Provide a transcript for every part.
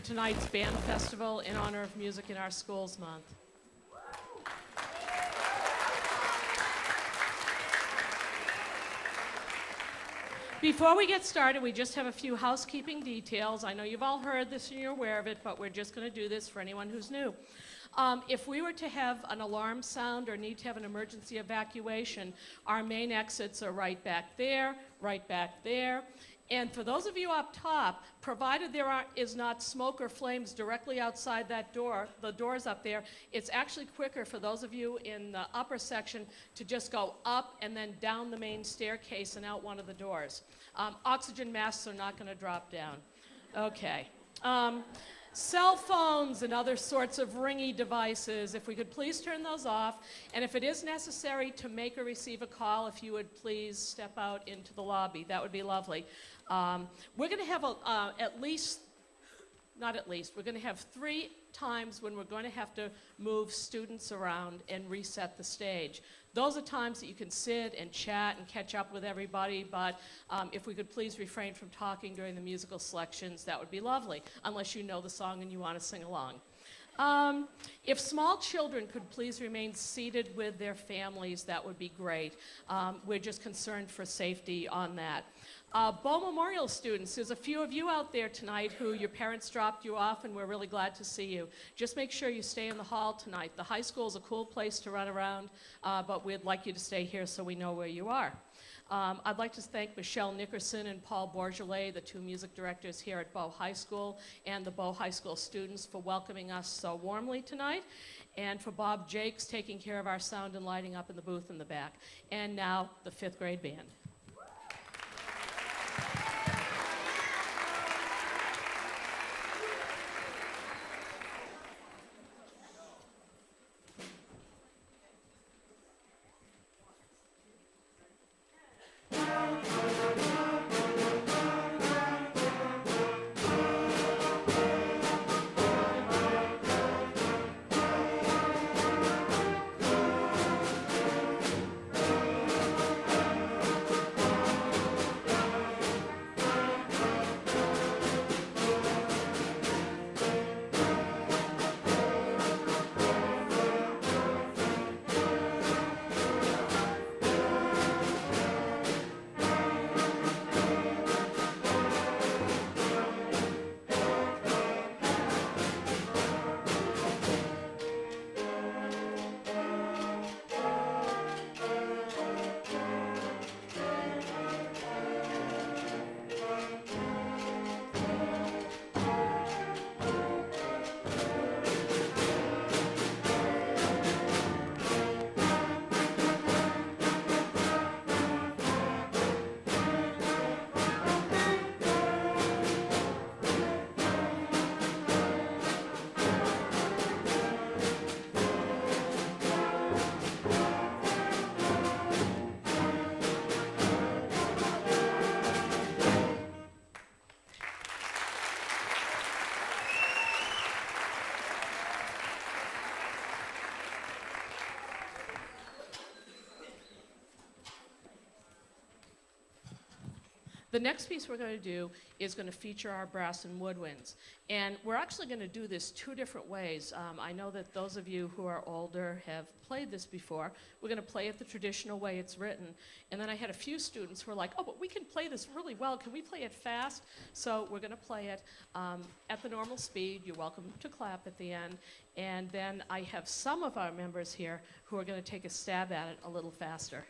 to tonight's band festival in honor of Music in Our Schools Month. Before we get started, we just have a few housekeeping details. I know you've all heard this and you're aware of it, but we're just going to do this for anyone who's new. If we were to have an alarm sound or need to have an emergency evacuation, our main exits are right back there, and for those of you up top, provided there is not smoke or flames directly outside that door, the doors up there, it's actually quicker for those of you in the upper section to just go up and then down the main staircase and out one of the doors. Oxygen masks are not going to drop down. Okay. Cell phones and other sorts of ringy devices, if we could please turn those off. And if it is necessary to make or receive a call, if you would please step out into the lobby. That would be lovely. We're going to have we're going to have 3 times when we're going to have to move students around and reset the stage. Those are times that you can sit and chat and catch up with everybody, but if we could please refrain from talking during the musical selections, that would be lovely, unless you know the song and you want to sing along. If small children could please remain seated with their families, that would be great. We're just concerned for safety on that. Bow Memorial students, there's a few of you out there tonight who your parents dropped you off, and we're really glad to see you. Just make sure you stay in the hall tonight. The high school is a cool place to run around, but we'd like you to stay here so we know where you are. I'd like to thank Michelle Nickerson and Paul Bourgeois, the 2 music directors here at Bow High School, and the Bow High School students for welcoming us so warmly tonight, and for Bob Jakes taking care of our sound and lighting up in the booth in the back. And now, the 5th grade band. The next piece we're going to do is going to feature our brass and woodwinds. And we're actually going to do this 2 different ways. I know that those of you who are older have played this before. We're going to play it the traditional way it's written. And then I had a few students who were like, oh, but we can play this really well. Can we play it fast? So we're going to play it at the normal speed. You're welcome to clap at the end. And then I have some of our members here who are going to take a stab at it a little faster.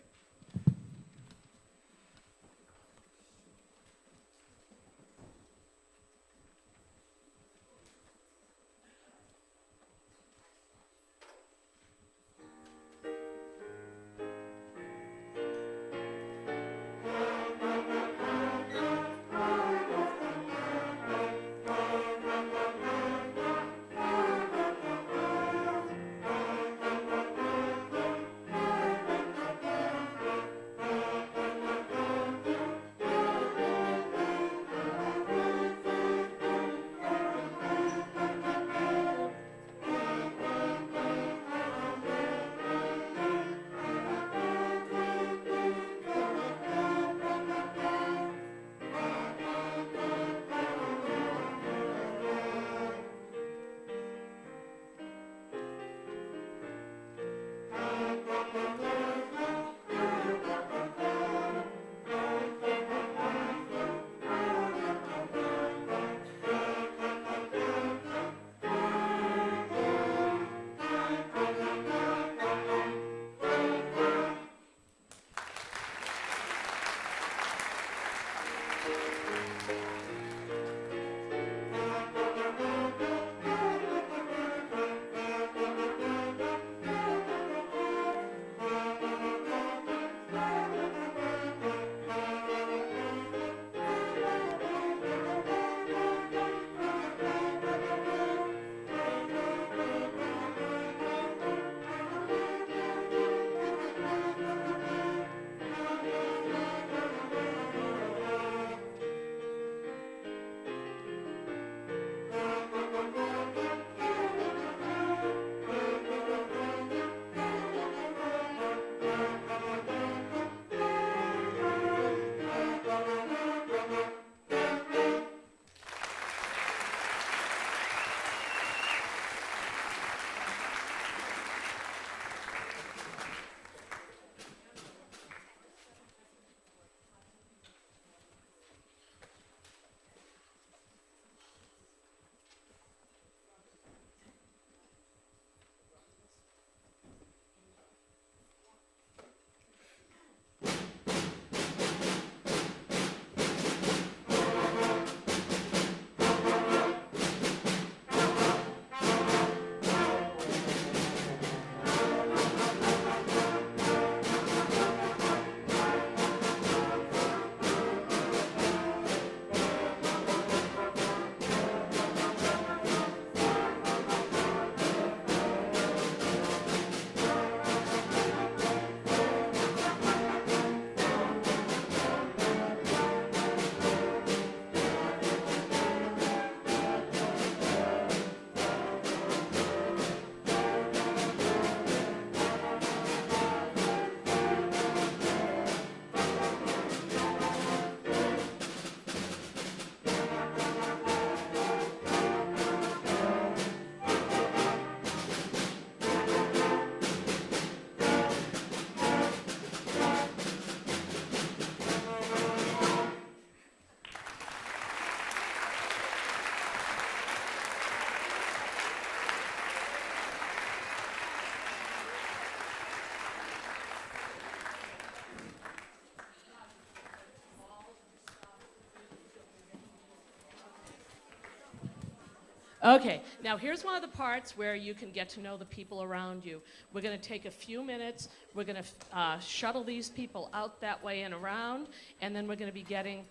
Okay, now here's one of the parts where you can get to know the people around you. We're going to take a few minutes, we're going to shuttle these people out that way and around, and then we're going to be getting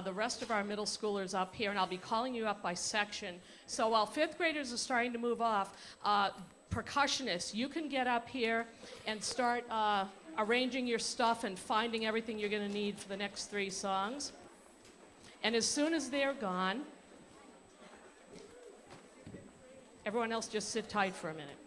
the rest of our middle schoolers up here, and I'll be calling you up by section. So while fifth graders are starting to move off, percussionists, you can get up here and start arranging your stuff and finding everything you're going to need for the next 3 songs. And as soon as they're gone, everyone else just sit tight for a minute.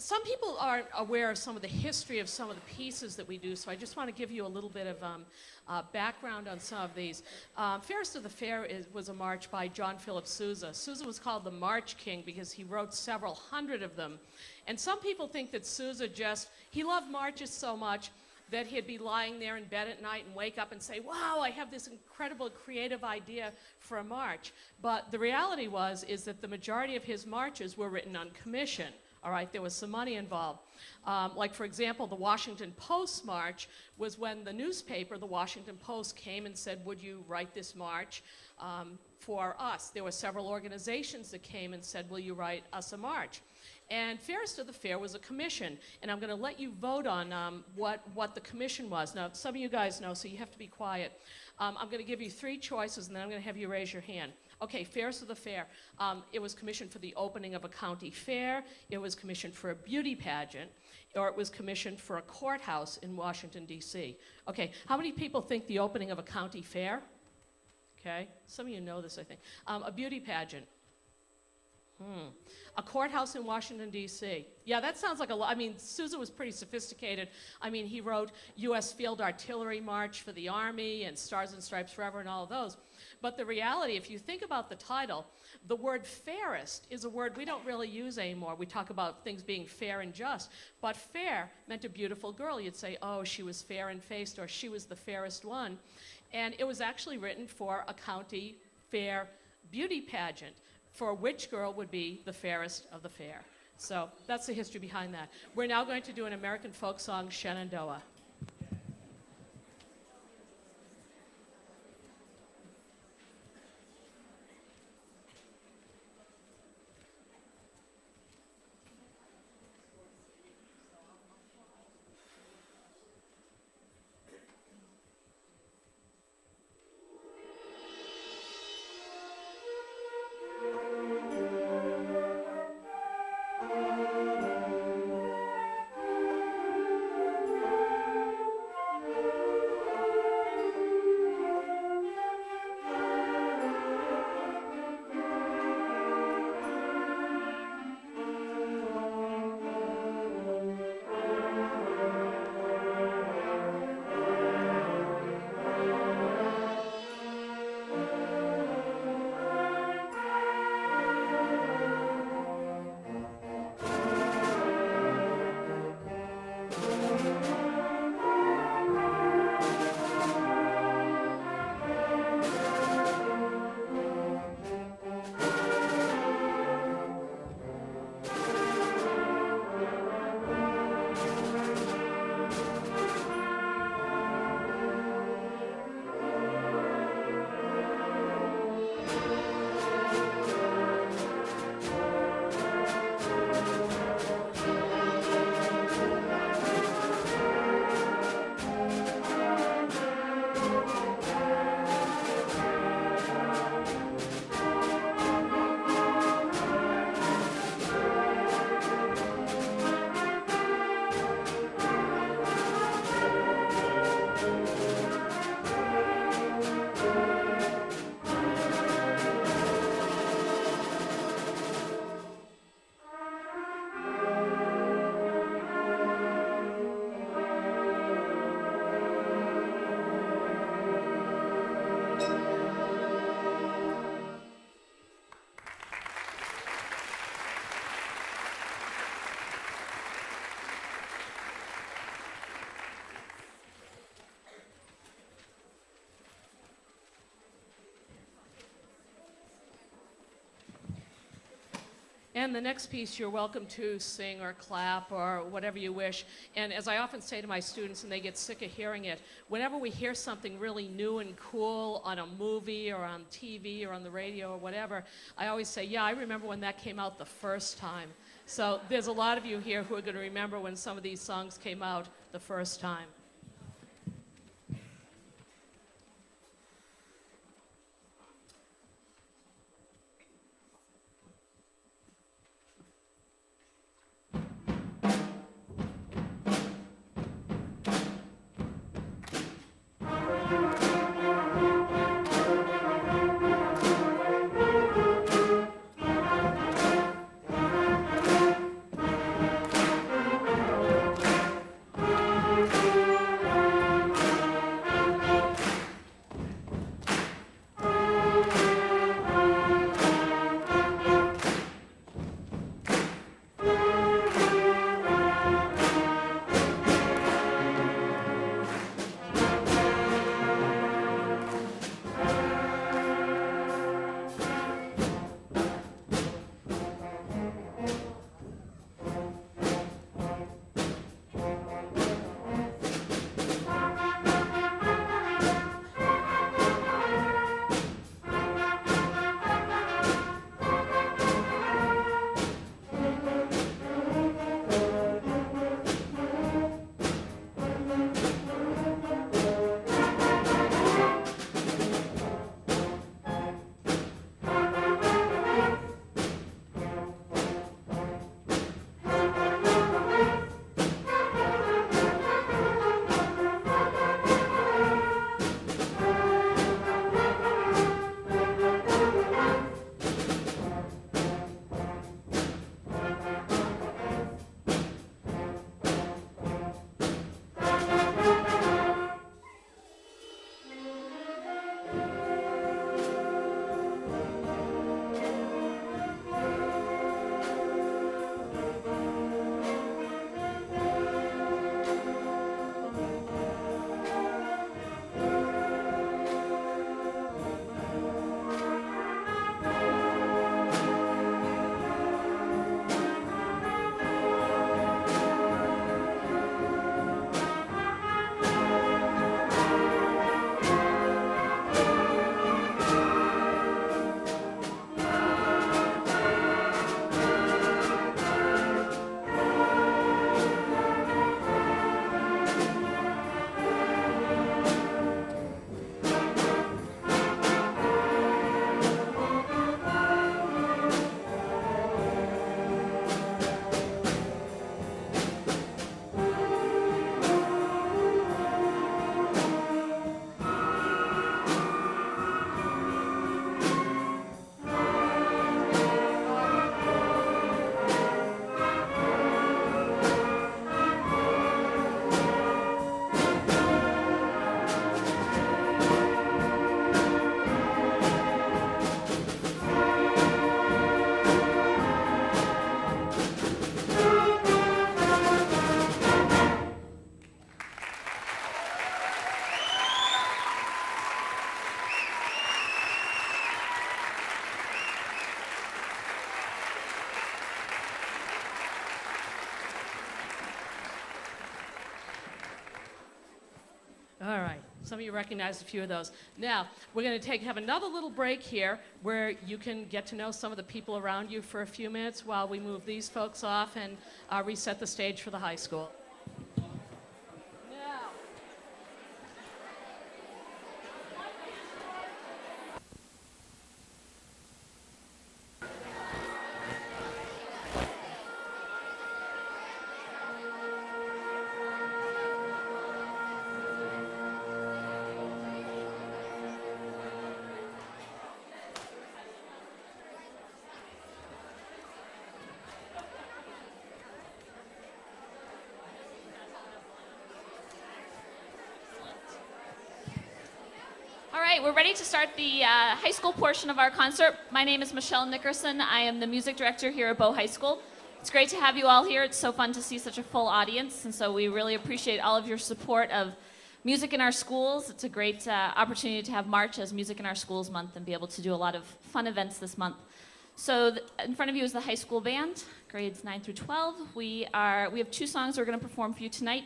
some people aren't aware of some of the history of some of the pieces that we do, so I just want to give you a little bit of background on some of these. Fairest of the Fair was a march by John Philip Sousa. Sousa was called the March King because he wrote several hundred of them. And some people think that Sousa he loved marches so much that he'd be lying there in bed at night and wake up and say, wow, I have this incredible creative idea for a march. But the reality is that the majority of his marches were written on commission. All right, there was some money involved. Like, for example, the Washington Post march was when the newspaper, the Washington Post, came and said, would you write this march for us? There were several organizations that came and said, will you write us a march? And Fairest of the Fair was a commission, and I'm going to let you vote on what the commission was. Now, some of you guys know, so you have to be quiet. I'm going to give you 3 choices, and then I'm going to have you raise your hand. Okay, Fairest of the Fair. It was commissioned for the opening of a county fair, it was commissioned for a beauty pageant, or it was commissioned for a courthouse in Washington, D.C. Okay, how many people think the opening of a county fair? Okay, some of you know this, I think. A beauty pageant. A courthouse in Washington, D.C. Yeah, that sounds like a lot. I mean, Sousa was pretty sophisticated. I mean, he wrote U.S. Field Artillery March for the Army and Stars and Stripes Forever and all of those. But the reality, if you think about the title, the word fairest is a word we don't really use anymore. We talk about things being fair and just. But fair meant a beautiful girl. You'd say, oh, she was fair and faced, or she was the fairest one. And it was actually written for a county fair beauty pageant, for which girl would be the fairest of the fair. So that's the history behind that. We're now going to do an American folk song, Shenandoah. And the next piece, you're welcome to sing or clap or whatever you wish. And as I often say to my students, and they get sick of hearing it, whenever we hear something really new and cool on a movie or on TV or on the radio or whatever, I always say, yeah, I remember when that came out the first time. So there's a lot of you here who are going to remember when some of these songs came out the first time. All right. Some of you recognize a few of those. Now, we're going to have another little break here where you can get to know some of the people around you for a few minutes while we move these folks off and reset the stage for the high school. Now. All right, we're ready to start the high school portion of our concert. My name is Michelle Nickerson. I am the music director here at Bow High School. It's great to have you all here. It's so fun to see such a full audience, and so we really appreciate all of your support of music in our schools. It's a great opportunity to have March as Music in Our Schools Month and be able to do a lot of fun events this month. So in front of you is the high school band, grades 9 through 12. We have two songs we're going to perform for you tonight.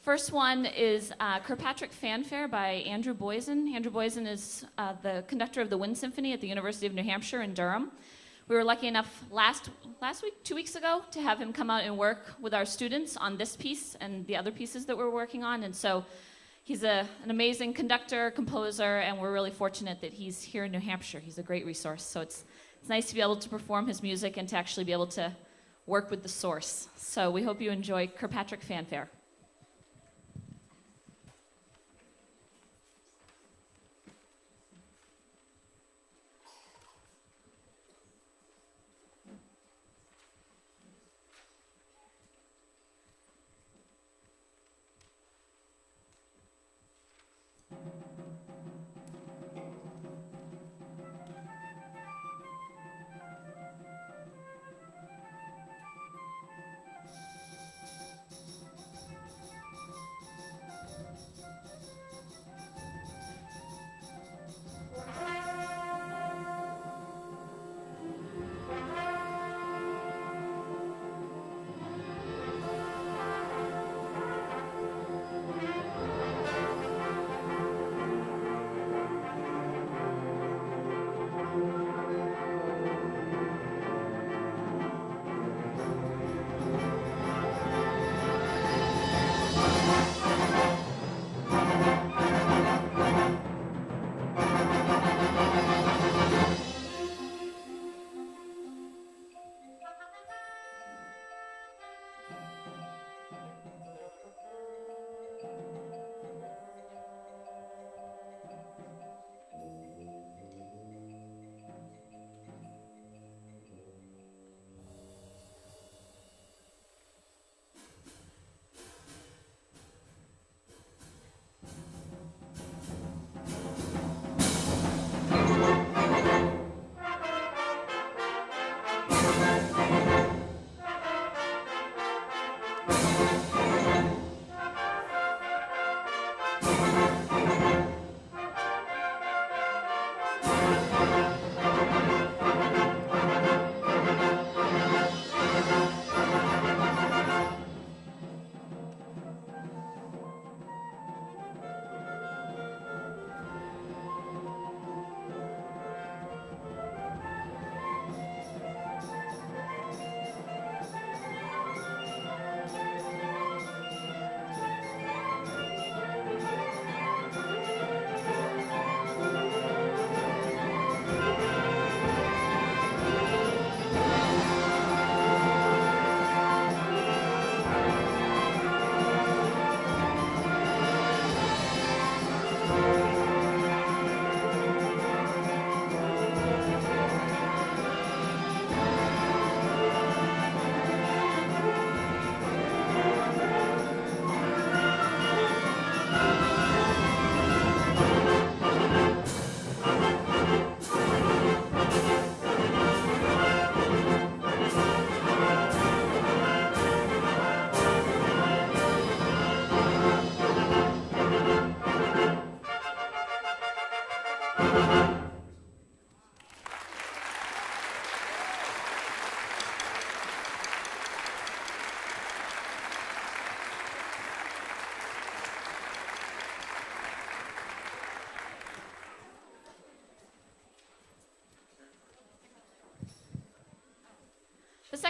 First one is Kirkpatrick Fanfare by Andrew Boysen. Andrew Boysen is the conductor of the Wind Symphony at the University of New Hampshire in Durham. We were lucky enough last week, 2 weeks ago, to have him come out and work with our students on this piece and the other pieces that we're working on. And so he's an amazing conductor, composer, and we're really fortunate that he's here in New Hampshire. He's a great resource. So it's nice to be able to perform his music and to actually be able to work with the source. So we hope you enjoy Kirkpatrick Fanfare.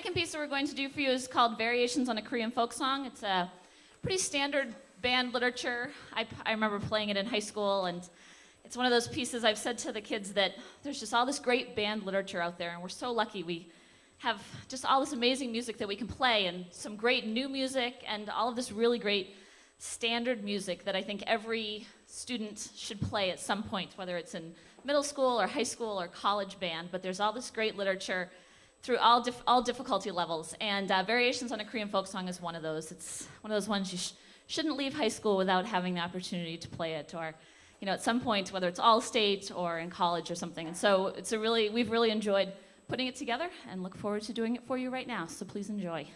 second piece that we're going to do for you is called Variations on a Korean Folk Song. It's a pretty standard band literature. I remember playing it in high school, and it's one of those pieces I've said to the kids that there's just all this great band literature out there, and we're so lucky we have just all this amazing music that we can play, and some great new music, and all of this really great standard music that I think every student should play at some point, whether it's in middle school or high school or college band. But there's all this great literature through all difficulty levels, and Variations on a Korean Folk Song is one of those. It's one of those ones you shouldn't leave high school without having the opportunity to play it, or at some point, whether it's all state or in college or something. And so we've really enjoyed putting it together, and look forward to doing it for you right now. So please enjoy.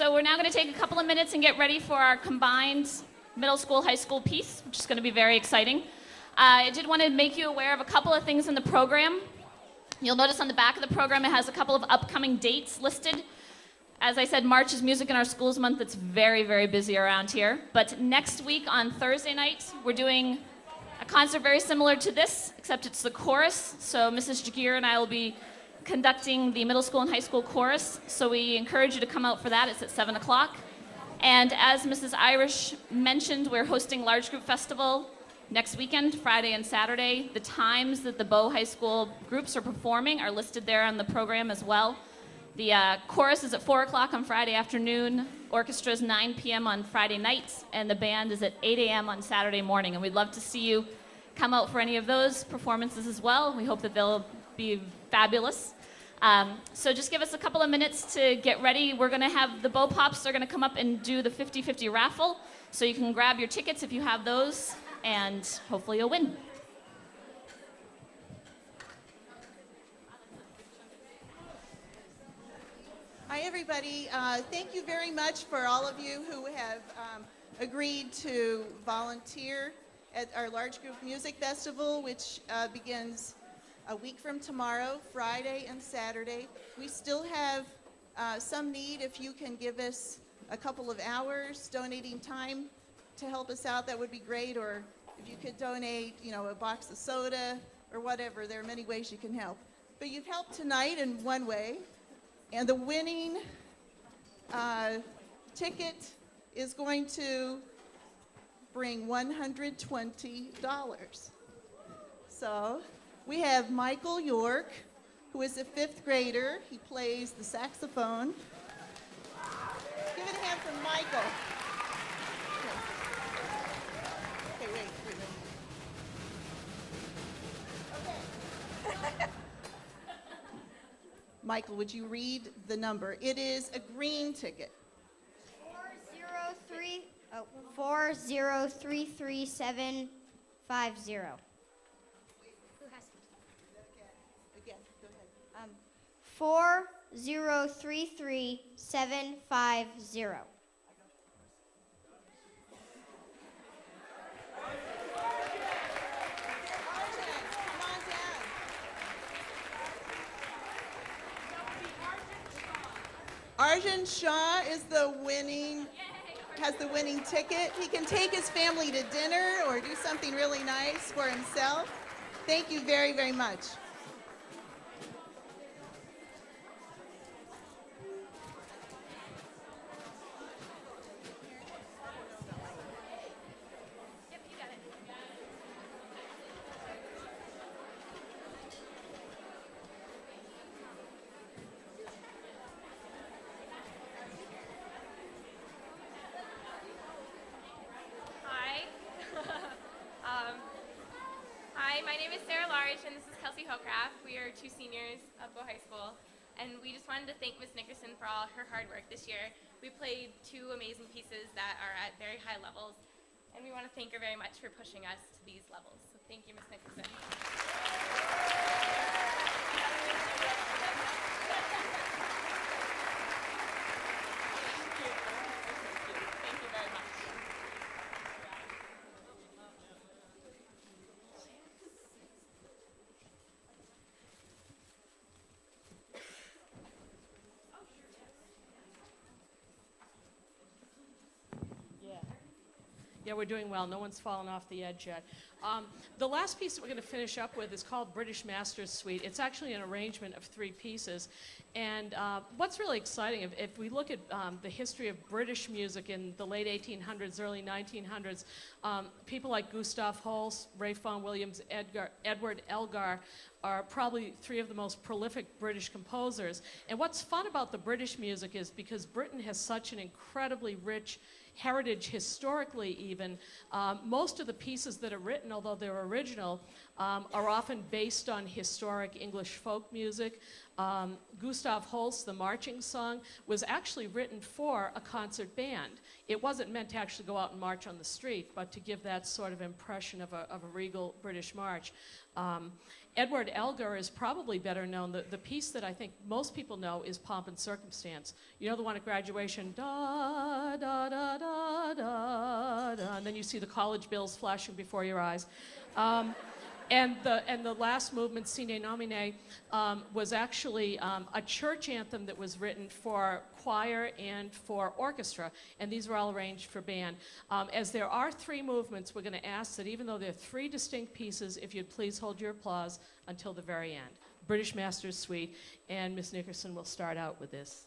So we're now going to take a couple of minutes and get ready for our combined middle school, high school piece, which is going to be very exciting. I did want to make you aware of a couple of things in the program. You'll notice on the back of the program it has a couple of upcoming dates listed. As I said, March is Music in Our Schools Month. It's very, very busy around here. But next week on Thursday night, we're doing a concert very similar to this, except it's the chorus. So Mrs. Jagir and I will be conducting the middle school and high school chorus. So we encourage you to come out for that. It's at 7 o'clock. And as Mrs. Irish mentioned, we're hosting Large Group Festival next weekend, Friday and Saturday. The times that the Bow High School groups are performing are listed there on the program as well. The chorus is at 4 o'clock on Friday afternoon, orchestra is 9 p.m. on Friday nights, and the band is at 8 a.m. on Saturday morning. And we'd love to see you come out for any of those performances as well. We hope that they'll be fabulous. So just give us a couple of minutes to get ready. We're going to have the Bow Pops are going to come up and do the 50-50 raffle, so you can grab your tickets if you have those, and hopefully you'll win. Hi, everybody. Thank you very much for all of you who have agreed to volunteer at our Large Group Music Festival, which begins a week from tomorrow, Friday and Saturday. We still have some need. If you can give us a couple of hours donating time to help us out, that would be great. Or if you could donate, a box of soda or whatever. There are many ways you can help. But you've helped tonight in one way. And the winning ticket is going to bring $120. So we have Michael York, who is a 5th grader. He plays the saxophone. Give it a hand for Michael. Okay, wait. Okay. Michael, would you read the number? It is a green ticket. 4033750. Who has it? Again, go ahead. 4033750. Arjun Shah is has the winning ticket. He can take his family to dinner or do something really nice for himself. Thank you very, very much. Hi, my name is Sarah Large, and this is Kelsey Hocraft. We are 2 seniors at Bow High School, and we just wanted to thank Ms. Nickerson for all her hard work this year. We played 2 amazing pieces that are at very high levels, and we want to thank her very much for pushing us to these levels. So thank you, Ms. Nickerson. Thank you very much. Yeah, we're doing well. No one's fallen off the edge yet. The last piece that we're going to finish up with is called British Masters Suite. It's actually an arrangement of 3 pieces. And what's really exciting, if we look at the history of British music in the late 1800s, early 1900s, people like Gustav Holst, Ralph Vaughan Williams, Edward Elgar are probably 3 of the most prolific British composers. And what's fun about the British music is because Britain has such an incredibly rich heritage historically even, most of the pieces that are written, although they're original, are often based on historic English folk music. Gustav Holst, the marching song, was actually written for a concert band. It wasn't meant to actually go out and march on the street, but to give that sort of impression of a regal British march. Edward Elgar is probably better known. The piece that I think most people know is Pomp and Circumstance. You know the one at graduation, da, da, da, da, da, da, and then you see the college bills flashing before your eyes. And the last movement, Sine Nomine, was actually a church anthem that was written for choir and for orchestra, and these were all arranged for band. As there are three movements, we're going to ask that even though they're three distinct pieces, if you'd please hold your applause until the very end. British Masters Suite, and Ms. Nickerson will start out with this.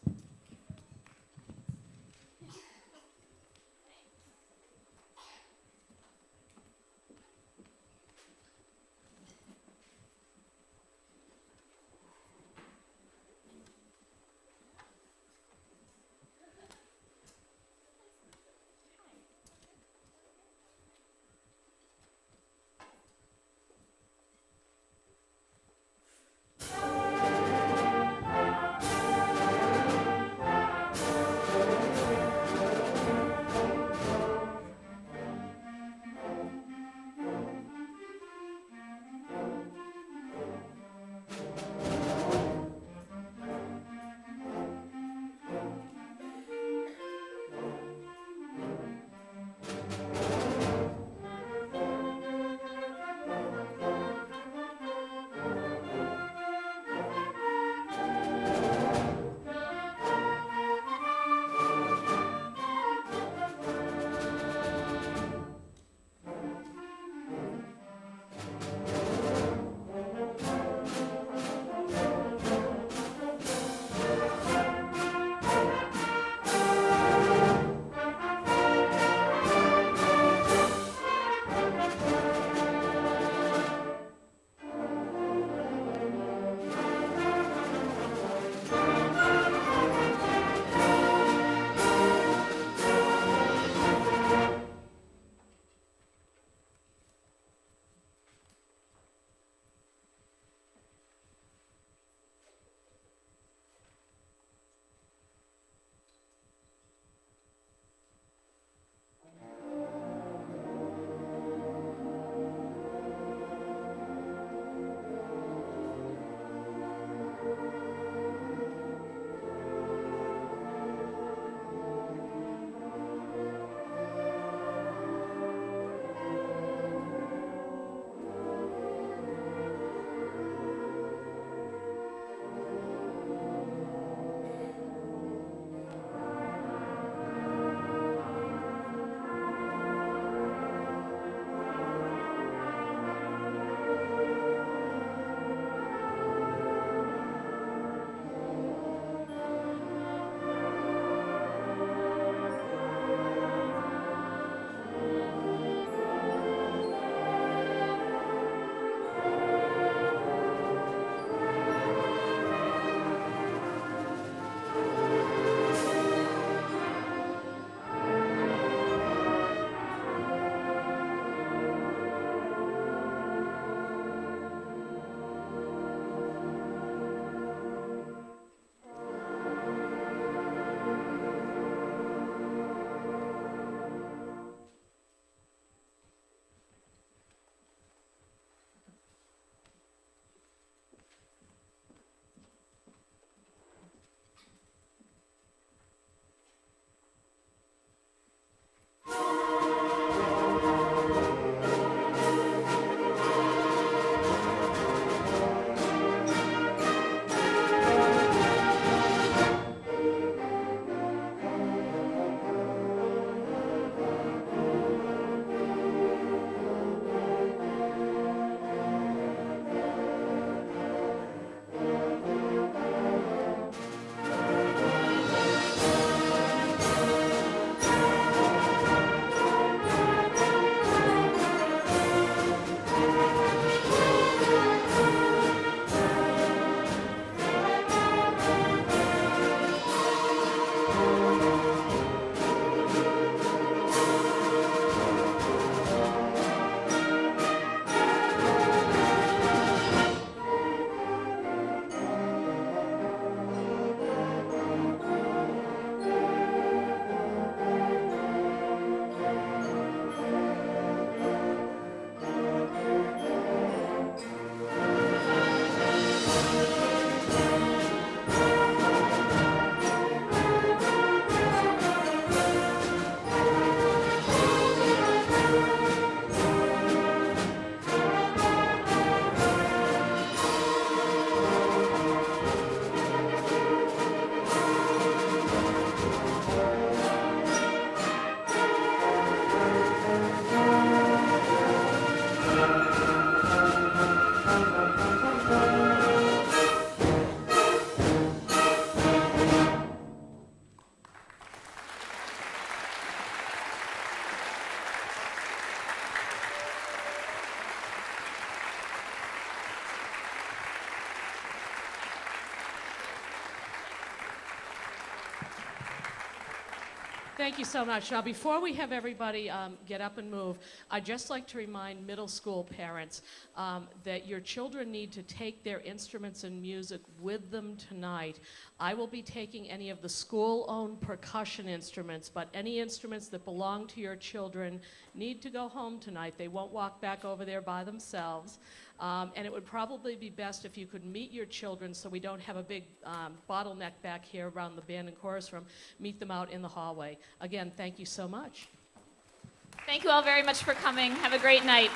Thank you so much. Now, before we have everybody get up and move, I'd just like to remind middle school parents that your children need to take their instruments and music with them tonight. I will be taking any of the school-owned percussion instruments, but any instruments that belong to your children need to go home tonight. They won't walk back over there by themselves. And it would probably be best if you could meet your children so we don't have a big bottleneck back here around the band and chorus room. Meet them out in the hallway. Again, thank you so much. Thank you all very much for coming. Have a great night.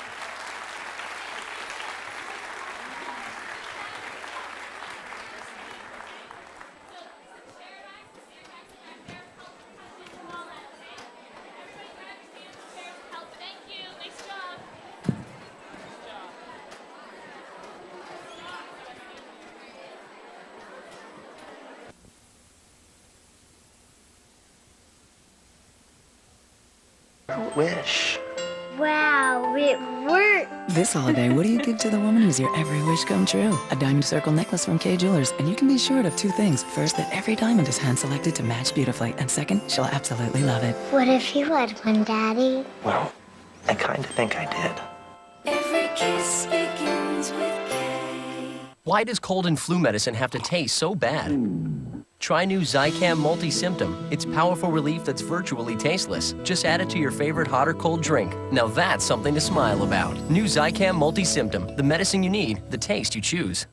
Thank you. Nice job. Wish. Wow, it worked. This holiday, what do you give to the woman who's your every wish come true? A diamond circle necklace from Kay Jewelers, and you can be assured of two things. First, that every diamond is hand-selected to match beautifully, and second, she'll absolutely love it. What if you had one, Daddy? Well, I kind of think I did. Every kiss begins with K. Why does cold and flu medicine have to taste so bad? Try new Zicam Multi-Symptom. It's powerful relief that's virtually tasteless. Just add it to your favorite hot or cold drink. Now that's something to smile about. New Zicam Multi-Symptom. The medicine you need, the taste you choose.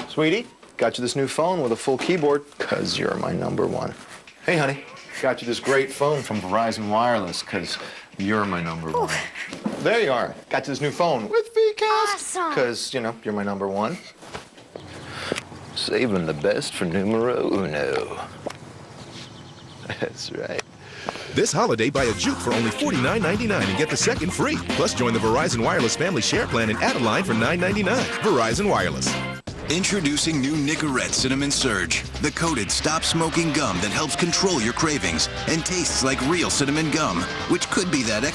Sweetie, got you this new phone with a full keyboard, 'cause you're my number one. Hey, honey, got you this great phone from Verizon Wireless, 'cause you're my number one. There you are. Got you this new phone with VCast, Awesome. 'cause, you're my number one. Saving the best for numero uno. That's right. This holiday, buy a Juke for only $49.99 and get the second free. Plus, join the Verizon Wireless Family Share Plan and add a line for $9.99. Verizon Wireless. Introducing new Nicorette Cinnamon Surge, the coated stop-smoking gum that helps control your cravings and tastes like real cinnamon gum, which could be that extra